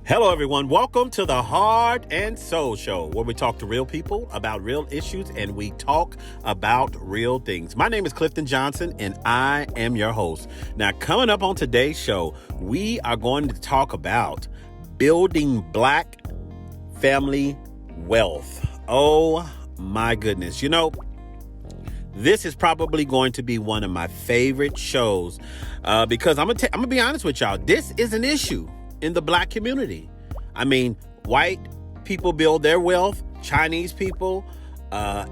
Hello, everyone. Welcome to the Heart and Soul Show, where we talk to real people about real issues and we talk about real things. My name is Clifton Johnson, and I am your host. Now, coming up on today's show, we are going to talk about building Black family wealth. Oh, my goodness. You know, this is probably going to be one of my favorite shows because I'm gonna be honest with y'all. This is an issue in the Black community. I mean, white people build their wealth, Chinese people,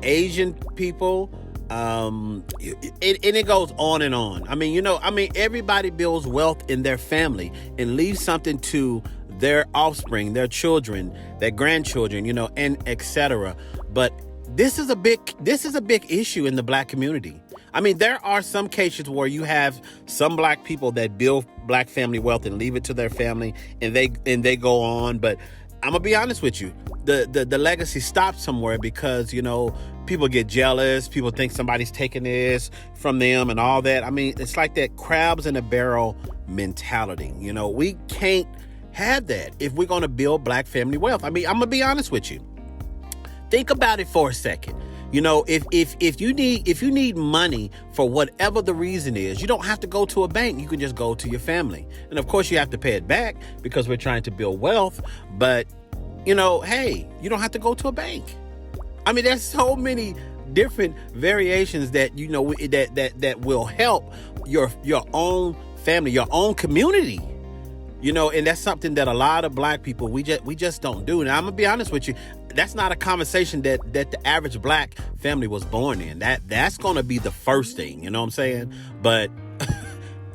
Asian people, and it goes on and on. I mean, everybody builds wealth in their family and leaves something to their offspring, their children, their grandchildren, and etc. But this is a big issue in the Black community. I mean, there are some cases where you have some Black people that build Black family wealth and leave it to their family and they go on. But I'm gonna be honest with you, the legacy stops somewhere because, people get jealous. People think somebody's taking this from them and all that. I mean, it's like that crabs in a barrel mentality. We can't have that if we're going to build Black family wealth. I mean, I'm gonna be honest with you. Think about it for a second. If you need money for whatever the reason is, you don't have to go to a bank. You can just go to your family. And of course you have to pay it back because we're trying to build wealth. But, hey, you don't have to go to a bank. I mean, there's so many different variations that, that will help your own family, your own community. And that's something that a lot of Black people, we just don't do. Now, I'm gonna be honest with you. That's not a conversation that the average Black family was born in. That's going to be the first thing, you know what I'm saying? But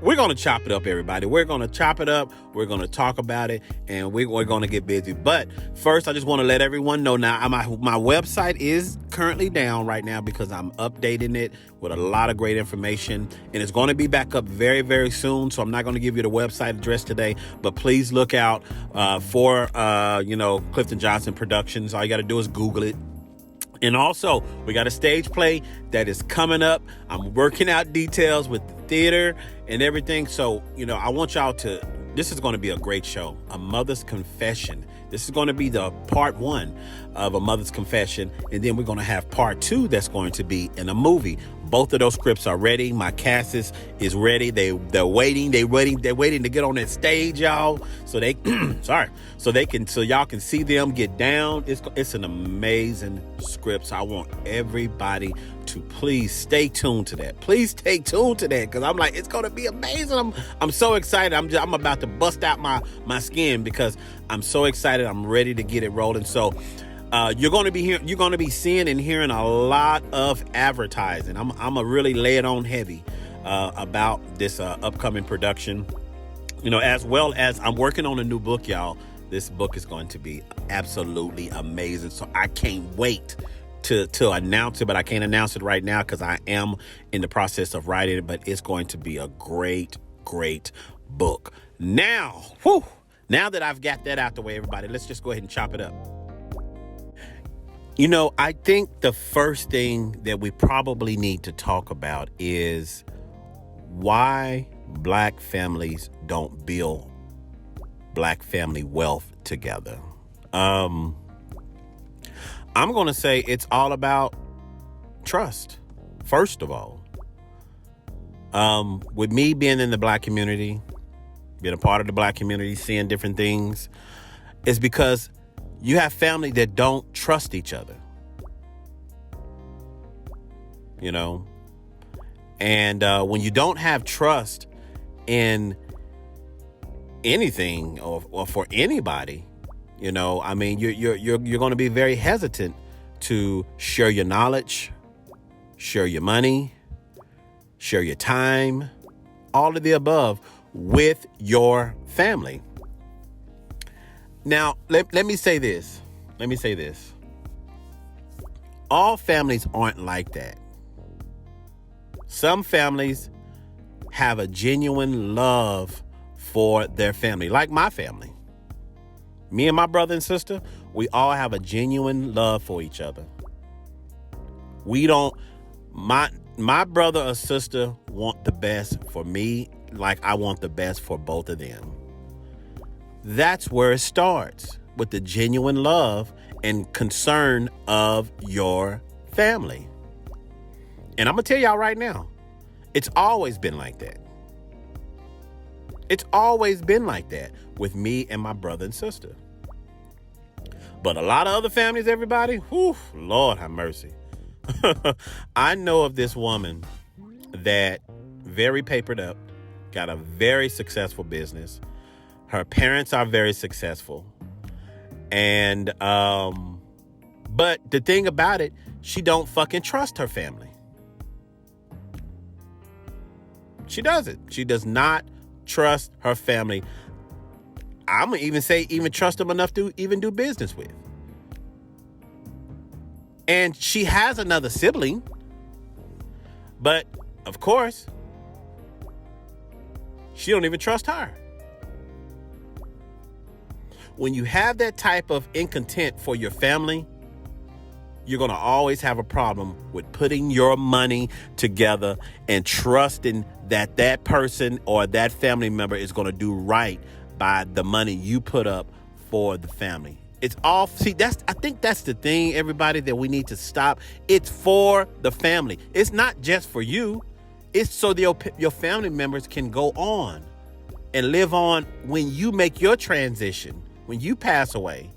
we're going to chop it up, everybody. We're going to chop it up. We're going to talk about it, and we're going to get busy. But first, I just want to let everyone know now, my website is currently down right now because I'm updating it with a lot of great information, and it's going to be back up very, very soon. So I'm not going to give you the website address today, but please look out for Clifton Johnson Productions. All you got to do is Google it. And also, we got a stage play that is coming up. I'm working out details with the theater and everything. So, I want y'all to, this is going to be a great show, A Mother's Confession. This is going to be the part 1 of A Mother's Confession. And then we're going to have part 2 that's going to be in a movie. Both of those scripts are ready. My cast is ready. They're waiting. They're waiting to get on that stage, y'all. So they, so y'all can see them get down. It's an amazing script. So I want everybody to please stay tuned to that. Please stay tuned to that because I'm like, it's going to be amazing. I'm so excited. I'm about to bust out my skin because I'm so excited. I'm ready to get it rolling. So you're going to be seeing and hearing a lot of advertising. I'm gonna really lay it on heavy about this upcoming production, as well as I'm working on a new book, y'all. This book is going to be absolutely amazing. So I can't wait to announce it, but I can't announce it right now because I am in the process of writing it, but it's going to be a great, great book. Now that I've got that out the way, everybody, let's just go ahead and chop it up. I think the first thing that we probably need to talk about is why Black families don't build Black family wealth together. I'm going to say it's all about trust, first of all. With me being in the Black community, being a part of the Black community, seeing different things, it's because you have family that don't trust each other, and when you don't have trust in anything or for anybody, you're going to be very hesitant to share your knowledge, share your money, share your time, all of the above with your family. Now, let me say this. All families aren't like that. Some families have a genuine love for their family, like my family. Me and my brother and sister, we all have a genuine love for each other. We don't, my brother or sister want the best for me like I want the best for both of them. That's where it starts, with the genuine love and concern of your family. And I'm going to tell y'all right now, it's always been like that. It's always been like that with me and my brother and sister. But a lot of other families, everybody, whew, Lord have mercy. I know of this woman that very papered up, got a very successful business. Her parents are very successful. And, but the thing about it, she don't fucking trust her family. She doesn't. She does not trust her family. I'm going to even say even trust them enough to even do business with. And she has another sibling. But, of course, she don't even trust her. When you have that type of incontent for your family, you're going to always have a problem with putting your money together and trusting that that person or that family member is going to do right by the money you put up for the family. It's all, see, I think that's the thing, everybody, that we need to stop. It's for the family. It's not just for you. It's so your family members can go on and live on when you make your transition, when you pass away.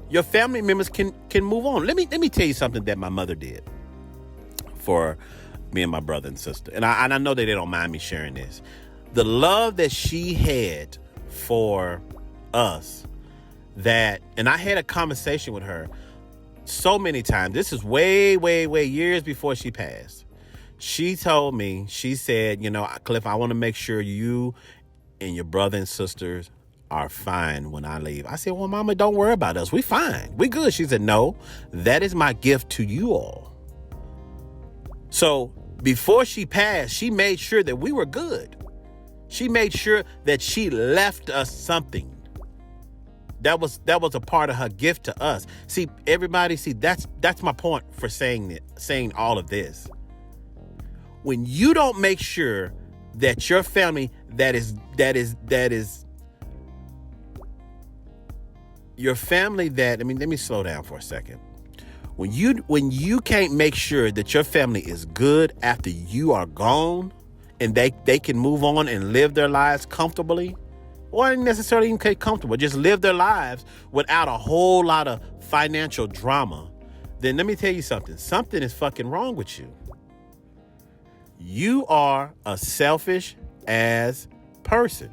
Your family members can move on. Let me tell you something that my mother did for me and my brother and sister. And I know that they don't mind me sharing this. The love that she had for us, and I had a conversation with her so many times. This is way, way, way years before she passed. She told me, she said, Cliff, I want to make sure you and your brother and sisters are fine when I leave. I said, well, Mama, don't worry about us. We fine. We good. She said, no, that is my gift to you all. So before she passed, she made sure that we were good. She made sure that she left us something. That was a part of her gift to us. See, everybody, that's my point for saying all of this. When you don't make sure that your family that is your family that, let me slow down for a second. When you can't make sure that your family is good after you are gone and they can move on and live their lives comfortably, or not necessarily even comfortable, just live their lives without a whole lot of financial drama, then let me tell you something. Something is fucking wrong with you. You are a selfish ass person.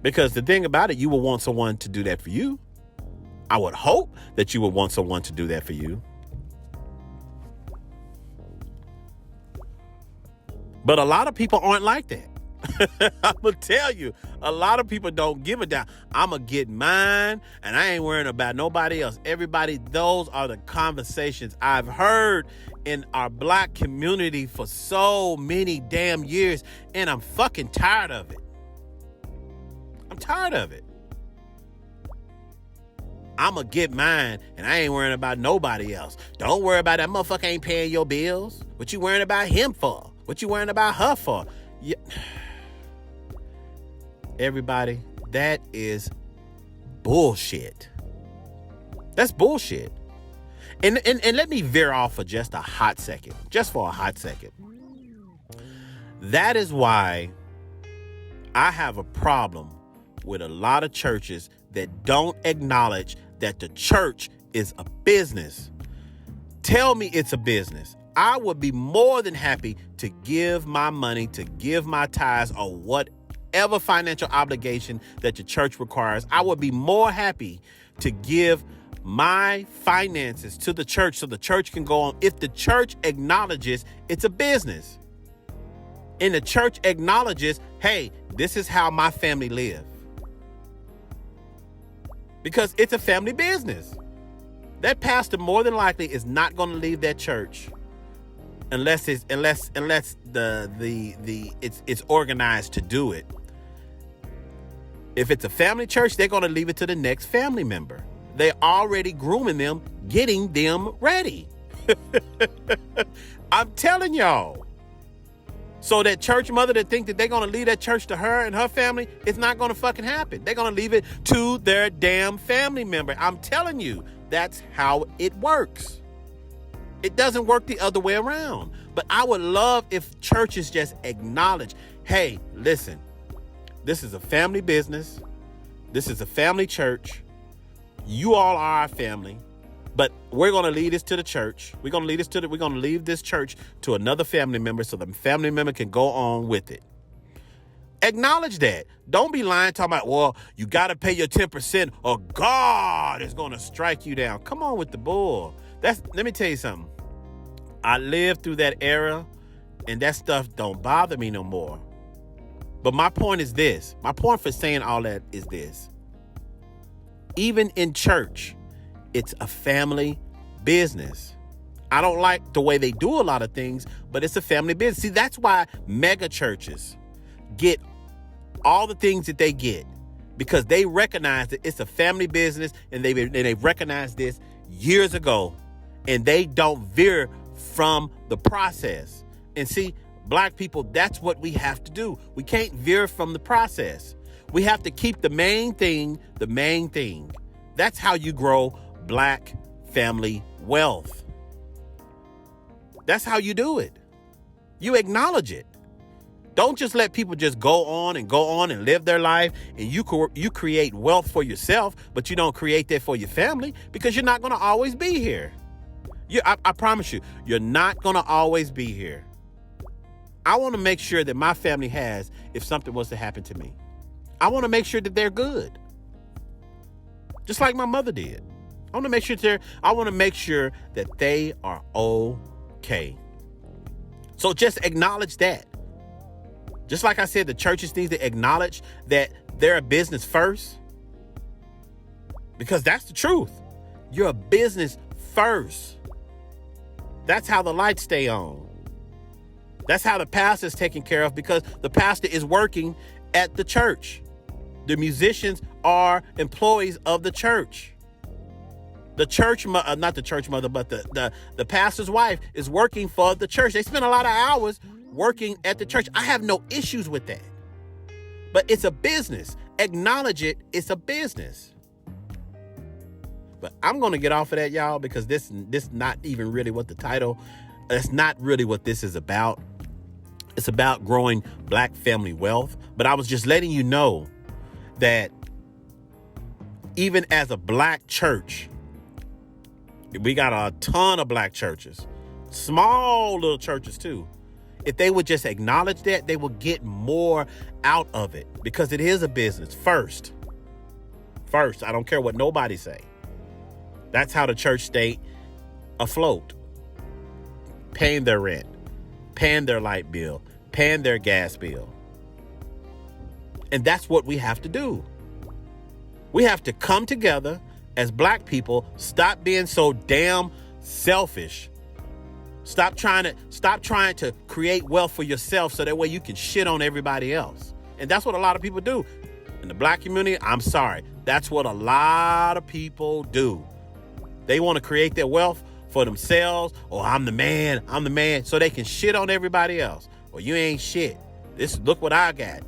Because the thing about it, you will want someone to do that for you. I would hope that you would want someone to do that for you. But a lot of people aren't like that. I'm going to tell you, a lot of people don't give a damn. I'm going to get mine and I ain't worrying about nobody else. Everybody, those are the conversations I've heard in our black community for so many damn years. And I'm fucking tired of it. I'm tired of it. I'm going to get mine and I ain't worrying about nobody else. Don't worry about that motherfucker ain't paying your bills. What you worrying about him for? What you worrying about her for? Yeah. Everybody, that is bullshit. That's bullshit. And let me veer off for just a hot second. Just for a hot second. That is why I have a problem with a lot of churches that don't acknowledge that the church is a business. Tell me it's a business. I would be more than happy to give my money, to give my tithes, or whatever financial obligation that the church requires. I would be more happy to give my finances to the church so the church can go on if the church acknowledges it's a business. And the church acknowledges, hey, this is how my family live. Because it's a family business. That pastor more than likely is not going to leave that church unless it's organized to do it. If it's a family church, they're going to leave it to the next family member. They're already grooming them, getting them ready. I'm telling y'all. So that church mother that think that they're going to leave that church to her and her family, it's not going to fucking happen. They're going to leave it to their damn family member. I'm telling you, that's how it works. It doesn't work the other way around. But I would love if churches just acknowledge, hey, listen, this is a family business. This is a family church. You all are our family. But we're going to lead this to the church. We're going to leave this church to another family member so the family member can go on with it. Acknowledge that. Don't be lying talking about, well, you got to pay your 10% or God is going to strike you down. Come on with the bull. Let me tell you something. I lived through that era and that stuff don't bother me no more. But my point is this. My point for saying all that is this. Even in church, it's a family business. I don't like the way they do a lot of things, but it's a family business. See, that's why mega churches get all the things that they get, because they recognize that it's a family business, and they recognized this years ago, and they don't veer from the process. And see, black people, that's what we have to do. We can't veer from the process. We have to keep the main thing the main thing. That's how you grow black family wealth. That's how you do it. You acknowledge it. Don't just let people just go on and live their life, and you create wealth for yourself, but you don't create that for your family, because you're not going to always be here. I promise you, you're not going to always be here. I want to make sure that my family has, if something was to happen to me, I want to make sure that they're good. Just like my mother did. I want to make sure that they are okay. So just acknowledge that. Just like I said, the churches need to acknowledge that they're a business first. Because that's the truth. You're a business first. That's how the lights stay on. That's how the pastor is taken care of, because the pastor is working at the church. The musicians are employees of the church. The church, not the church mother, but the pastor's wife is working for the church. They spend a lot of hours working at the church. I have no issues with that. But it's a business. Acknowledge it. It's a business. But I'm going to get off of that, y'all, because this not even really what the title, that's not really what this is about. It's about growing black family wealth. But I was just letting you know that even as a black church, we got a ton of black churches, small little churches too. If they would just acknowledge that, they would get more out of it, because it is a business first. I don't care what nobody say. That's how the church stay afloat, paying their rent, paying their light bill, paying their gas bill. And that's what we have to do. We have to come together as black people, stop being so damn selfish. Stop trying to create wealth for yourself so that way you can shit on everybody else. And that's what a lot of people do. In the black community, I'm sorry, that's what a lot of people do. They want to create their wealth for themselves. Oh, I'm the man, so they can shit on everybody else. Well, you ain't shit. Look what I got.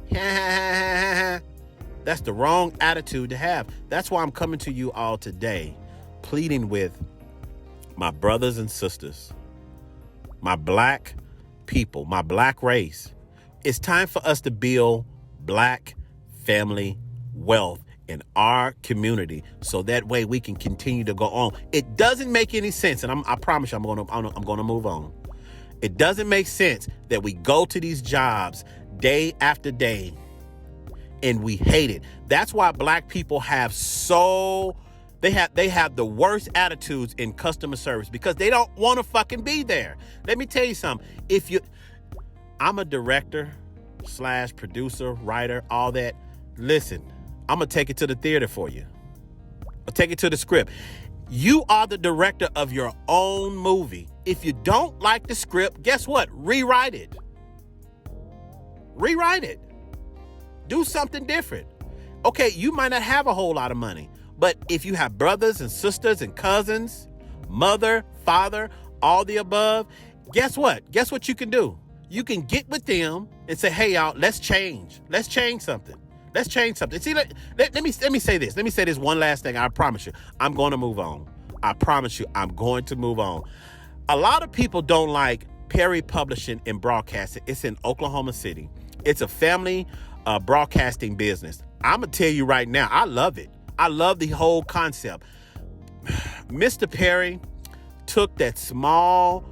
That's the wrong attitude to have. That's why I'm coming to you all today, pleading with my brothers and sisters, my black people, my black race. It's time for us to build black family wealth in our community, so that way we can continue to go on. It doesn't make any sense, and I promise you, I'm going to move on. It doesn't make sense that we go to these jobs day after day and we hate it. That's why black people have they have the worst attitudes in customer service, because they don't want to fucking be there. Let me tell you something. I'm a director / producer, writer, all that. Listen, I'm going to take it to the theater for you. I'll take it to the script. You are the director of your own movie. If you don't like the script, guess what? Rewrite it. Do something different. Okay, you might not have a whole lot of money, but if you have brothers and sisters and cousins, mother, father, all the above, guess what? Guess what you can do? you can get with them and say, hey, y'all, let's change. Let's change something. Let's change something. See, let me say this. Let me say this one last thing. I promise you, I'm going to move on. I promise you, I'm going to move on. A lot of people don't like Perry Publishing and Broadcasting. It's in Oklahoma City. It's a family broadcasting business. I'm going to tell you right now, I love it. I love the whole concept. Mr. Perry took that small,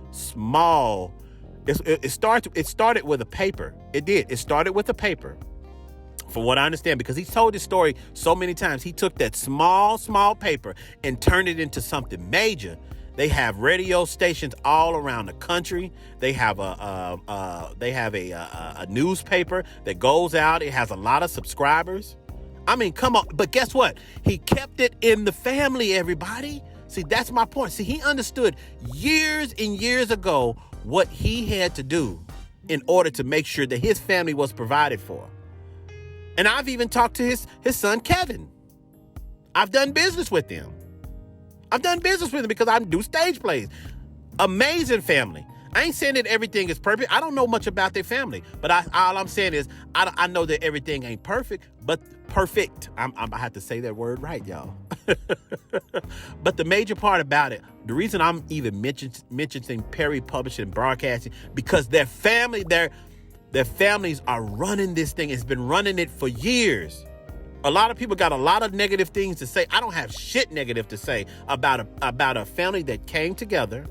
it started with a paper. It did. It started with a paper. From what I understand, because he's told this story so many times, he took that small paper and turned it into something major. They have radio stations all around the country. They have a newspaper that goes out. It has a lot of subscribers. I mean, come on. But guess what? He kept it in the family, everybody. See, that's my point. See, he understood years and years ago what he had to do in order to make sure that his family was provided for. And I've even talked to his son, Kevin. I've done business with him. Because I do stage plays. Amazing family. I ain't saying that everything is perfect. I don't know much about their family. But all I'm saying is I know that everything ain't perfect, but perfect. I have to say that word right, y'all. But the major part about it, the reason I'm even mentioning Perry Publishing and Broadcasting, because their family, their families are running this thing. It's been running it for years. A lot of people got a lot of negative things to say. I don't have shit negative to say about a family that came together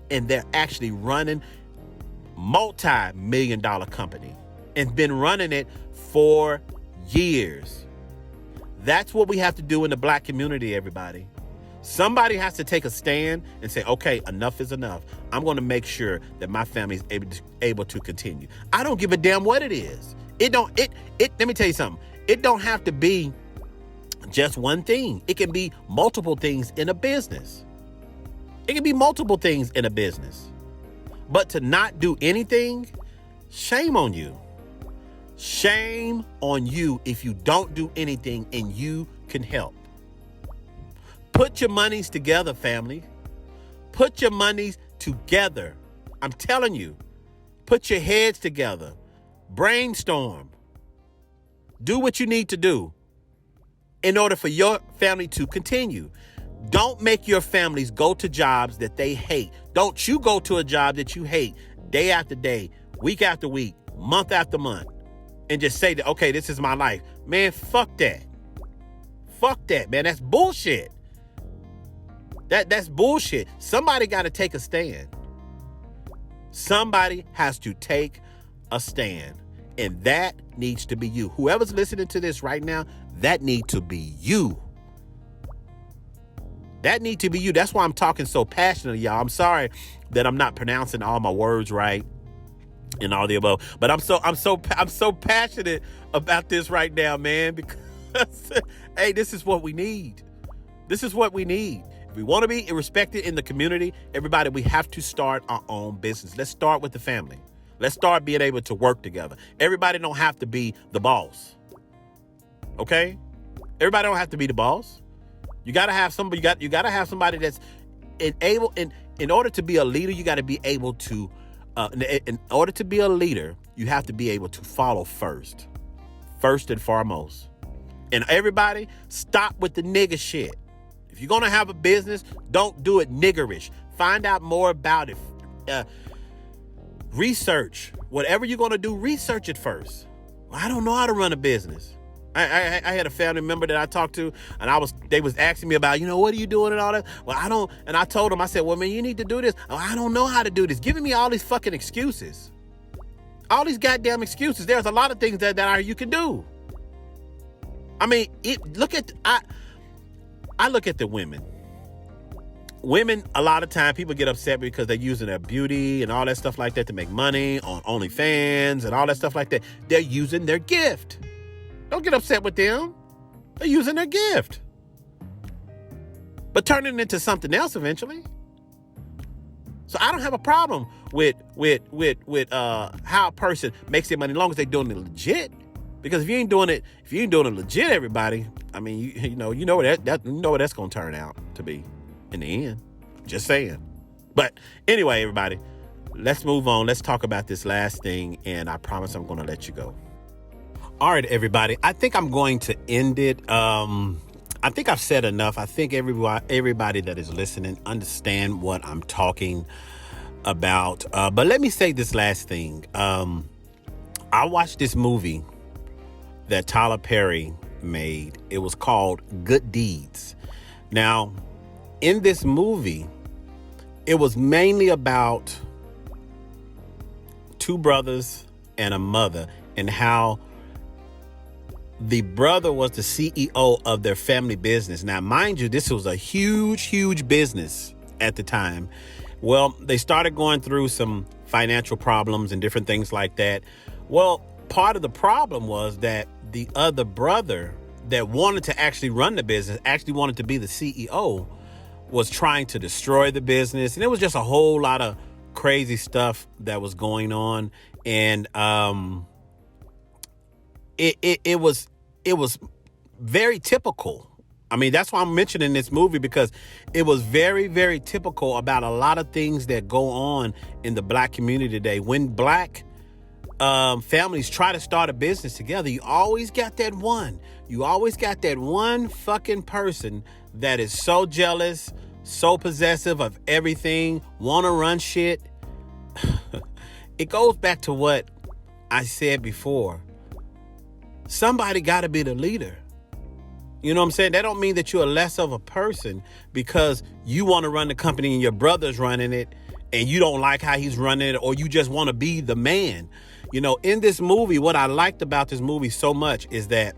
and they're actually running multi-million-dollar company and been running it for years. That's what we have to do in the black community, everybody. Somebody has to take a stand and say, okay, enough is enough. I'm going to make sure that my family is able to continue. I don't give a damn what it is. Let me tell you something. It don't have to be just one thing. It can be multiple things in a business. But to not do anything, shame on you. Shame on you if you don't do anything and you can help. Put your monies together, family. Put your monies together. I'm telling you, put your heads together. Brainstorm. Do what you need to do in order for your family to continue. Don't make your families go to jobs that they hate. Don't you go to a job that you hate day after day, week after week, month after month, and just say that, okay, this is my life. Man, fuck that. Fuck that, man. That's bullshit. That's bullshit. Somebody got to take a stand. Somebody has to take a stand. And that needs to be you. Whoever's listening to this right now, that need to be you. That need to be you. That's why I'm talking so passionately, y'all. I'm sorry that I'm not pronouncing all my words right and all the above. But I'm so passionate about this right now, man, because hey, this is what we need. This is what we need. If we want to be respected in the community, everybody, we have to start our own business. Let's start with the family. Let's start being able to work together. Everybody don't have to be the boss. Okay? Everybody don't have to be the boss. You gotta have somebody. You gotta have somebody that's able. In order to be a leader, you got to be able to. In order to be a leader, you have to be able to follow first and foremost. And everybody, stop with the nigger shit. If you're gonna have a business, don't do it niggerish. Find out more about it. Research. Whatever you're going to do, research it first. Well, I don't know how to run a business. I had a family member that I talked to, and they was asking me about, what are you doing and all that? Well, I don't, and I told them, I said, well, man, you need to do this. Oh, I don't know how to do this. Giving me all these fucking excuses. All these goddamn excuses. There's a lot of things that you can do. I mean, I look at the women. Women, a lot of time, people get upset because they're using their beauty and all that stuff like that to make money on OnlyFans and all that stuff like that. They're using their gift. Don't get upset with them. They're using their gift. But turning it into something else eventually. So I don't have a problem with how a person makes their money as long as they're doing it legit. Because if you ain't doing it legit, everybody, I mean, you know what that's going to turn out to be. In the end, just saying. But anyway, everybody, let's move on. Let's talk about this last thing, and I promise I'm going to let you go. All right, everybody. I think I'm going to end it. I think I've said enough. I think everybody that is listening understand what I'm talking about. But let me say this last thing. I watched this movie that Tyler Perry made. It was called Good Deeds. Now, in this movie, it was mainly about two brothers and a mother, and how the brother was the CEO of their family business. Now, mind you, this was a huge, huge business at the time. Well, they started going through some financial problems and different things like that. Well, part of the problem was that the other brother that wanted to actually run the business, actually wanted to be the CEO, was trying to destroy the business. And it was just a whole lot of crazy stuff that was going on. And it was very typical. I mean, that's why I'm mentioning this movie, because it was very, very typical about a lot of things that go on in the black community today. When black families try to start a business together, you always got that one. You always got that one fucking person that is so jealous, so possessive of everything, want to run shit. It goes back to what I said before. Somebody got to be the leader. You know what I'm saying? That don't mean that you're less of a person because you want to run the company and your brother's running it and you don't like how he's running it, or you just want to be the man. You know, in this movie, what I liked about this movie so much is that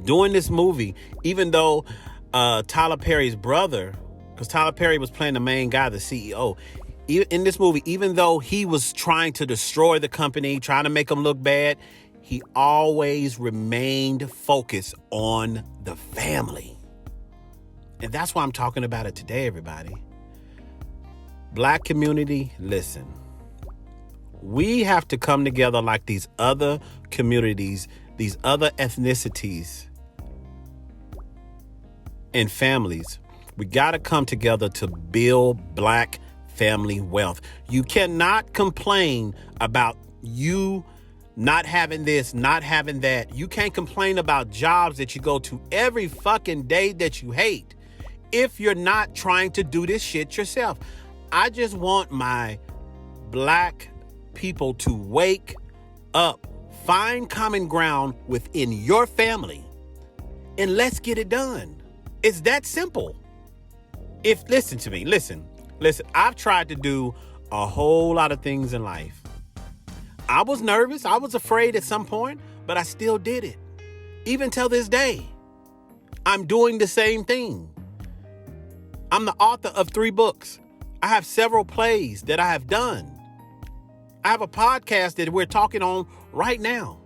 during this movie, even though Tyler Perry's brother, because Tyler Perry was playing the main guy, the CEO, in this movie, even though he was trying to destroy the company, trying to make them look bad, he always remained focused on the family. And that's why I'm talking about it today, everybody. Black community, listen. We have to come together like these other communities, these other ethnicities and families. We got to come together to build black family wealth. You cannot complain about you not having this, not having that. You can't complain about jobs that you go to every fucking day that you hate if you're not trying to do this shit yourself. I just want my black people to wake up, find common ground within your family, and let's get it done. It's that simple. Listen to me, listen, I've tried to do a whole lot of things in life. I was nervous. I was afraid at some point, but I still did it. Even till this day, I'm doing the same thing. I'm the author of 3 books. I have several plays that I have done. I have a podcast that we're talking on right now.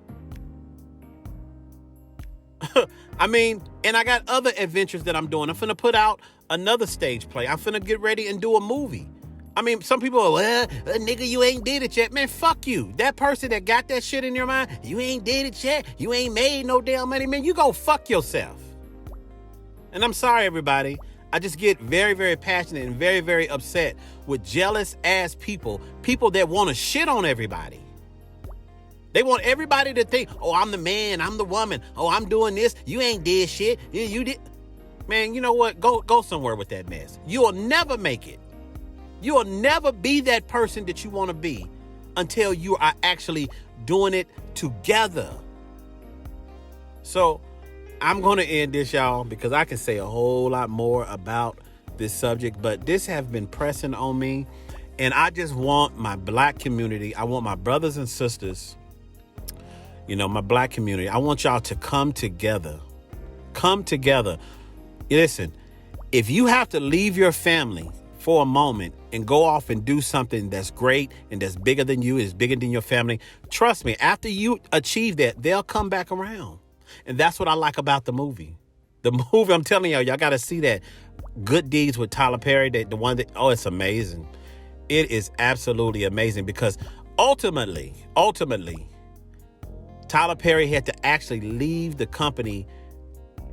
I mean, and I got other adventures that I'm doing. I'm finna put out another stage play. I'm finna get ready and do a movie. I mean, some people are, well, nigga, you ain't did it yet. Man, fuck you. That person that got that shit in your mind, you ain't did it yet. You ain't made no damn money. Man, you go fuck yourself. And I'm sorry, everybody. I just get very, very passionate and very, very upset with jealous ass people that want to shit on everybody. They want everybody to think, oh, I'm the man, I'm the woman. Oh, I'm doing this. You ain't did shit. You did. Man, you know what? Go somewhere with that mess. You'll never make it. You'll never be that person that you want to be until you are actually doing it together. So I'm going to end this, y'all, because I can say a whole lot more about this subject, but this has been pressing on me. And I just want my black community, I want my brothers and sisters, you know, my black community, I want y'all to come together. Come together. Listen, if you have to leave your family for a moment and go off and do something that's great and that's bigger than you, is bigger than your family, trust me, after you achieve that, they'll come back around. And that's what I like about the movie. The movie, I'm telling y'all got to see that. Good Deeds with Tyler Perry, the one that, oh, it's amazing. It is absolutely amazing because ultimately, Tyler Perry had to actually leave the company.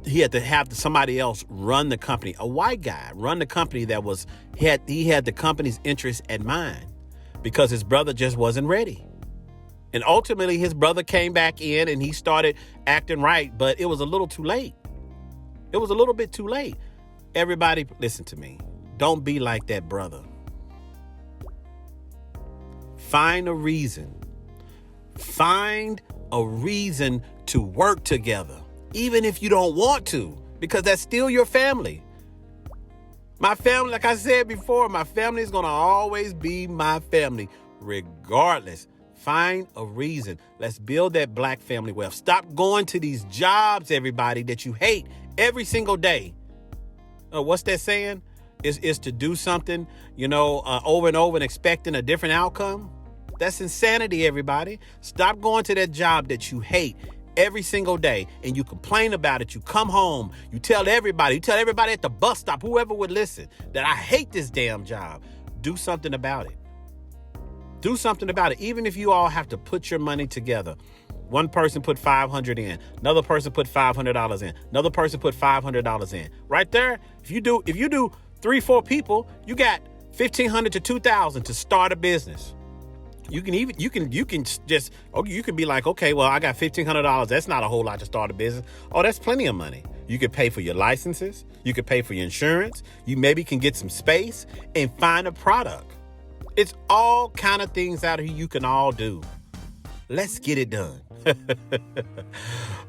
He had to have somebody else run the company, a white guy run the company that was, he had the company's interest at mind. because his brother just wasn't ready. And ultimately, his brother came back in and he started acting right, but it was a little too late. It was a little bit too late. Everybody, listen to me. Don't be like that brother. Find a reason. Find a reason to work together, even if you don't want to, because that's still your family. My family, like I said before, my family is going to always be my family, regardless. Find a reason. Let's build that black family wealth. Stop going to these jobs, everybody, that you hate every single day. What's that saying? Is to do something, over and over and expecting a different outcome. That's insanity, everybody. Stop going to that job that you hate every single day and you complain about it. You come home, you tell everybody at the bus stop, whoever would listen, that I hate this damn job. Do something about it. Do something about it. Even if you all have to put your money together. One person put $500 in, another person put $500 in, another person put $500 in. Right there, if you do 3-4 people, you got $1,500 to $2,000 to start a business. You can be like, okay, well, I got $1,500. That's not a whole lot to start a business. Oh, that's plenty of money. You could pay for your licenses. You could pay for your insurance. You maybe can get some space and find a product. It's all kind of things out here you can all do. Let's get it done.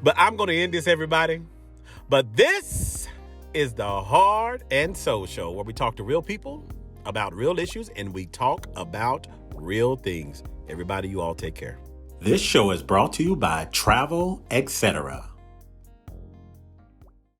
But I'm going to end this, everybody. But this is the Heart and Soul Show, where we talk to real people about real issues and we talk about real things. Everybody, you all take care. This show is brought to you by Travel, Etc.